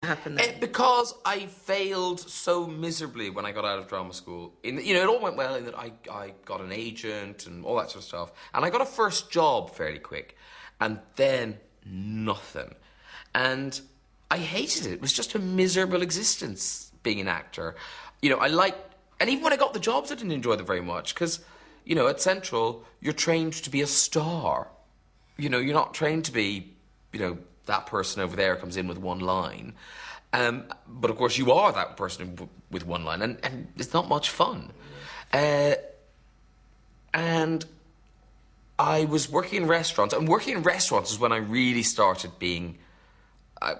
happened then? Because I failed so miserably when I got out of drama school. It all went well in that I got an agent and all that sort of stuff. And I got a first job fairly quick. And then nothing. And I hated it. It was just a miserable existence being an actor. And even when I got the jobs, I didn't enjoy them very much. Because, at Central, you're trained to be a star. You're not trained to be, that person over there comes in with one line. But of course you are that person with one line, and it's not much fun. And I was working in restaurants, and working in restaurants is when I really started being a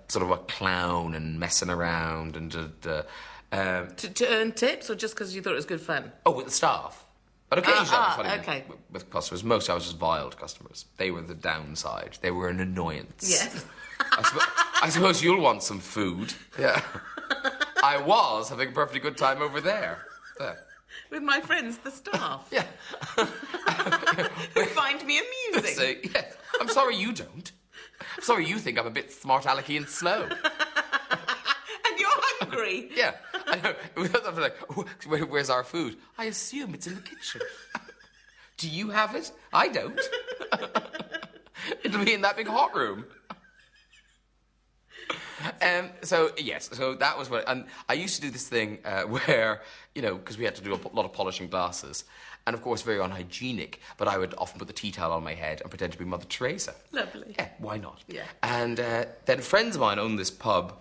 sort of a clown and messing around and to earn tips, or just because you thought it was good fun? Oh, with the staff. But occasionally I was funny okay. with customers. Mostly I was just vile to customers. They were the downside. They were an annoyance. Yes. I suppose you'll want some food. Yeah. I was having a perfectly good time over there. With my friends, the staff. Yeah. Who find me amusing. So, yeah. I'm sorry you don't. I'm sorry you think I'm a bit smart-alecky and slow. And you're hungry. Yeah. I know. I'm like, where's our food? I assume it's in the kitchen. Do you have it? I don't. It'll be in that big hot room. So that was what... And I used to do this thing where, because we had to do a lot of polishing glasses, and of course very unhygienic, but I would often put the tea towel on my head and pretend to be Mother Teresa. Lovely. Yeah, why not? Yeah. And then friends of mine owned this pub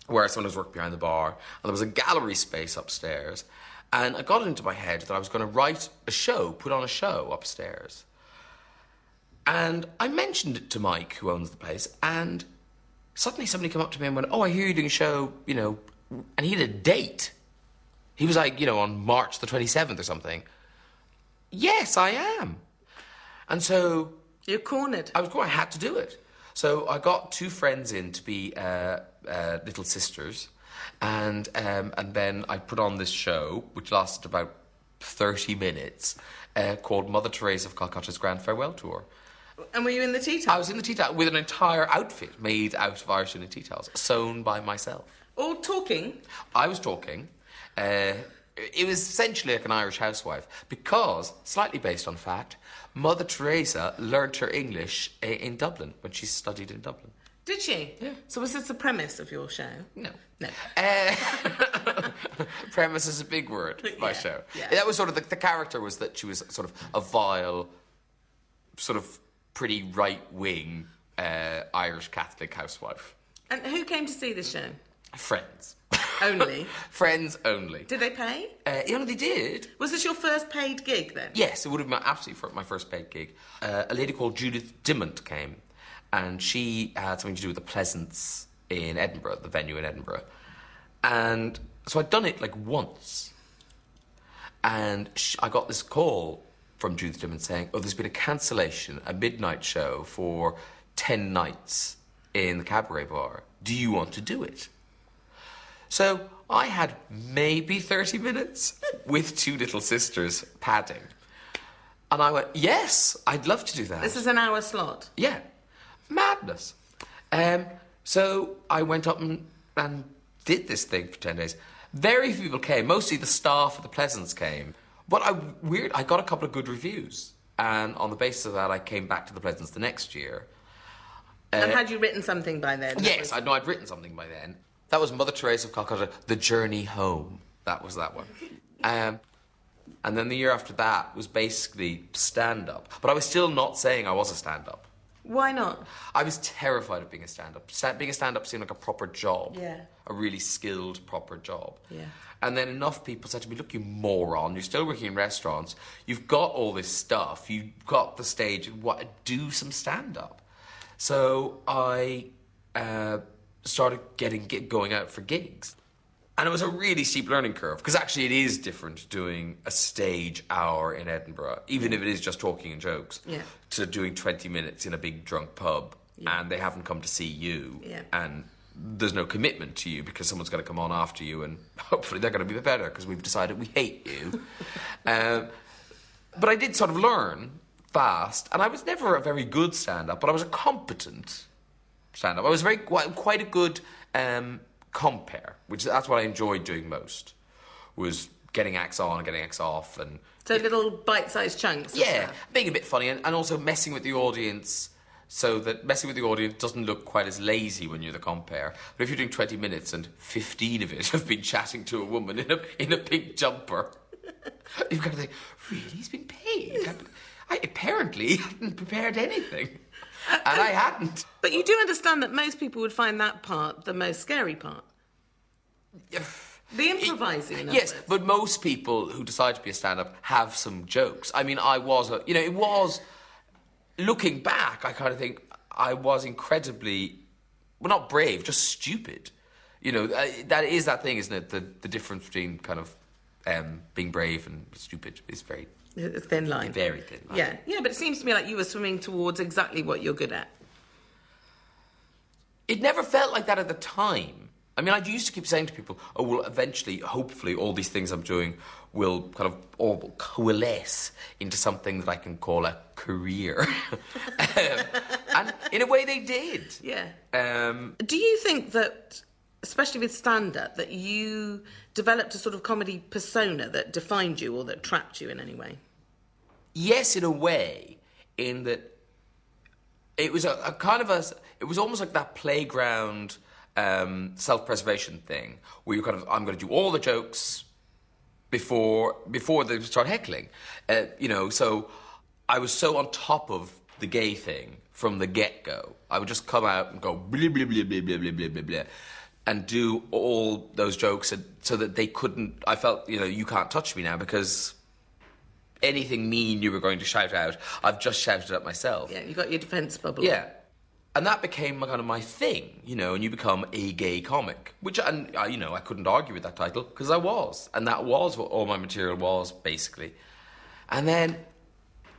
where someone was working behind the bar, and there was a gallery space upstairs, and I got it into my head that I was going to write a show, put on a show upstairs. And I mentioned it to Mike, who owns the place, and suddenly somebody came up to me and went, "Oh, I hear you're doing a show, and he had a date. He was like, on March the 27th or something. Yes, I am. And so... You're cornered. I had to do it. So I got two friends in to be little sisters, and then I put on this show, which lasted about 30 minutes, called Mother Teresa of Calcutta's Grand Farewell Tour. And were you in the tea towel? I was in the tea towel with an entire outfit made out of Irish linen tea towels, sewn by myself. All talking? I was talking. It was essentially like an Irish housewife, because, slightly based on fact, Mother Teresa learnt her English in Dublin, when she studied in Dublin. Did she? Yeah. So was this the premise of your show? No. No. Premise is a big word for my show. Yeah. That was sort of, the character was that she was sort of a vile, sort of pretty right-wing Irish Catholic housewife. And who came to see the show? Friends. Only? Friends only. Did they pay? They did. Was this your first paid gig then? Yes, it would have been absolutely my first paid gig. A lady called Judith Dimond came, and she had something to do with the Pleasance in Edinburgh, the venue in Edinburgh. And so I'd done it like once. And I got this call from Judith Dimond saying, "Oh, there's been a cancellation, a midnight show for 10 nights in the Cabaret Bar. Do you want to do it?" So I had maybe 30 minutes with two little sisters padding. And I went, yes, I'd love to do that. This is an hour slot? Yeah. Madness. So I went up and did this thing for 10 days. Very few people came. Mostly the staff at the Pleasance came. But I got a couple of good reviews. And on the basis of that, I came back to the Pleasance the next year. And had you written something by then? Yes, I know I'd written something by then. That was Mother Teresa of Calcutta, The Journey Home. That was that one. And then the year after that was basically stand-up. But I was still not saying I was a stand-up. Why not? I was terrified of being a stand-up. Being a stand-up seemed like a proper job. Yeah. A really skilled, proper job. Yeah. And then enough people said to me, "Look, you moron, you're still working in restaurants. You've got all this stuff. You've got the stage. Do some stand-up." So I started going out for gigs. And it was a really steep learning curve, because actually it is different doing a stage hour in Edinburgh, even if it is just talking and jokes, to doing 20 minutes in a big drunk pub, and they haven't come to see you, and there's no commitment to you because someone's going to come on after you, and hopefully they're going to be better because we've decided we hate you. But I did sort of learn fast, and I was never a very good stand-up, but I was a competent stand-up. I was quite a good compare, that's what I enjoyed doing most, was getting acts on and getting acts off. And so little bite-sized chunks. Yeah, being a bit funny and also messing with the audience, so that messing with the audience doesn't look quite as lazy when you're the compere. But if you're doing 20 minutes and 15 of it have been chatting to a woman in a pink jumper, you've got to think, really, he's been paid? I apparently hadn't prepared anything. And I hadn't. But you do understand that most people would find that part the most scary part. The improvising, in other yes, words. but most people who decide to be a stand-up have some jokes. I mean, it was, looking back, I kind of think I was incredibly, well, not brave, just stupid. That is that thing, isn't it? The difference between kind of being brave and stupid is very... A thin line. Very thin line. Yeah, but it seems to me like you were swimming towards exactly what you're good at. It never felt like that at the time. I mean, I used to keep saying to people, oh, well, eventually, hopefully, all these things I'm doing will kind of all coalesce into something that I can call a career. And in a way, they did. Yeah. Do you think that, especially with stand-up, that you developed a sort of comedy persona that defined you or that trapped you in any way? Yes, in a way, in that it was it was almost like that playground self-preservation thing, where you're I'm going to do all the jokes before they start heckling. So I was so on top of the gay thing from the get-go. I would just come out and go blah, blah, blah, blah, blah, blah, blah, blah, blah, and do all those jokes so that they couldn't... I felt, you can't touch me now, because anything mean you were going to shout out, I've just shouted at myself. Yeah, you got your defence bubble. Yeah. And that became kind of my thing, and you become a gay comic, which, I couldn't argue with that title, because I was. And that was what all my material was, basically. And then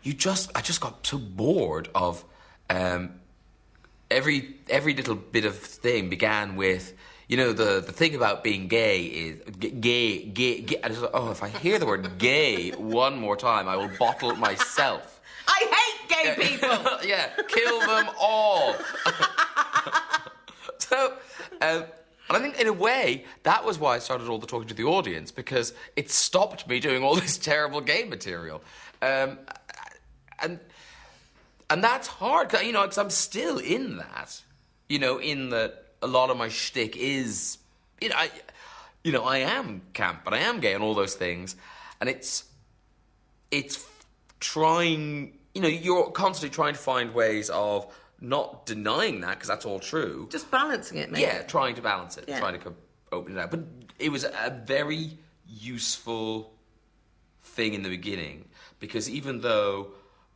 I just got so bored of every little bit of thing began with, the thing about being gay is gay. I just thought, if I hear the word gay one more time, I will bottle myself. I hate gay people! Yeah, kill them all. And I think, in a way, that was why I started all the talking to the audience, because it stopped me doing all this terrible gay material. And that's hard, because I'm still in that. In that a lot of my shtick is, I am camp, but I am gay and all those things. And it's trying, you're constantly trying to find ways of not denying that, because that's all true. Just balancing it, maybe. Yeah, trying to balance it, yeah. Trying to open it out. But it was a very useful thing in the beginning, because even though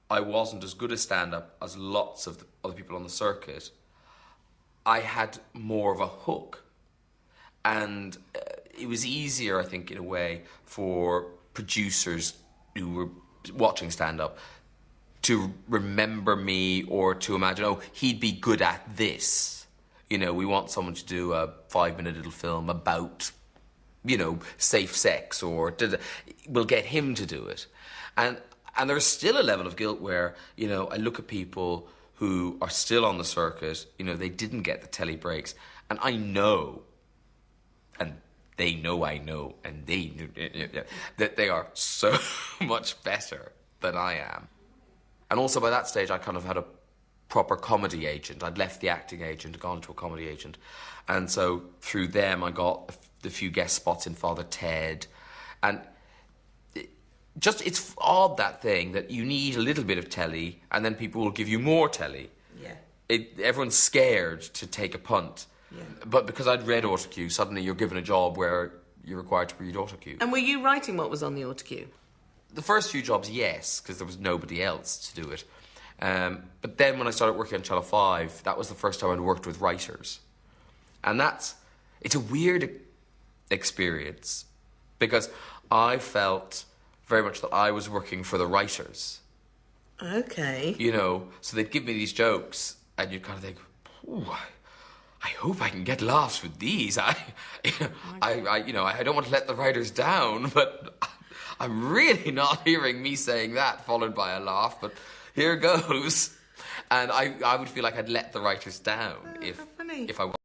I wasn't as good a stand-up as lots of the other people on the circuit, I had more of a hook. And it was easier, I think, in a way, for producers who were watching stand-up to remember me or to imagine, he'd be good at this. We want someone to do a 5-minute little film about, safe sex, or we'll get him to do it. And there's still a level of guilt where, I look at people who are still on the circuit, they didn't get the telly breaks, and I know, and they know I know, and they know that they are so much better than I am. And also by that stage, I kind of had a proper comedy agent. I'd left the acting agent, gone to a comedy agent. And so through them, I got the few guest spots in Father Ted. And it's odd, that thing, that you need a little bit of telly, and then people will give you more telly. Yeah. Everyone's scared to take a punt. Yeah. But because I'd read autocue, suddenly you're given a job where you're required to read autocue. And were you writing what was on the autocue? The first few jobs, yes, because there was nobody else to do it. But then when I started working on Channel 5, that was the first time I'd worked with writers. And it's a weird experience, because I felt very much that I was working for the writers. Okay. So they'd give me these jokes, and you'd kind of think, ooh, I hope I can get laughs with these. I don't want to let the writers down, but I'm really not hearing me saying that followed by a laugh, but here goes. And I would feel like I'd let the writers down if I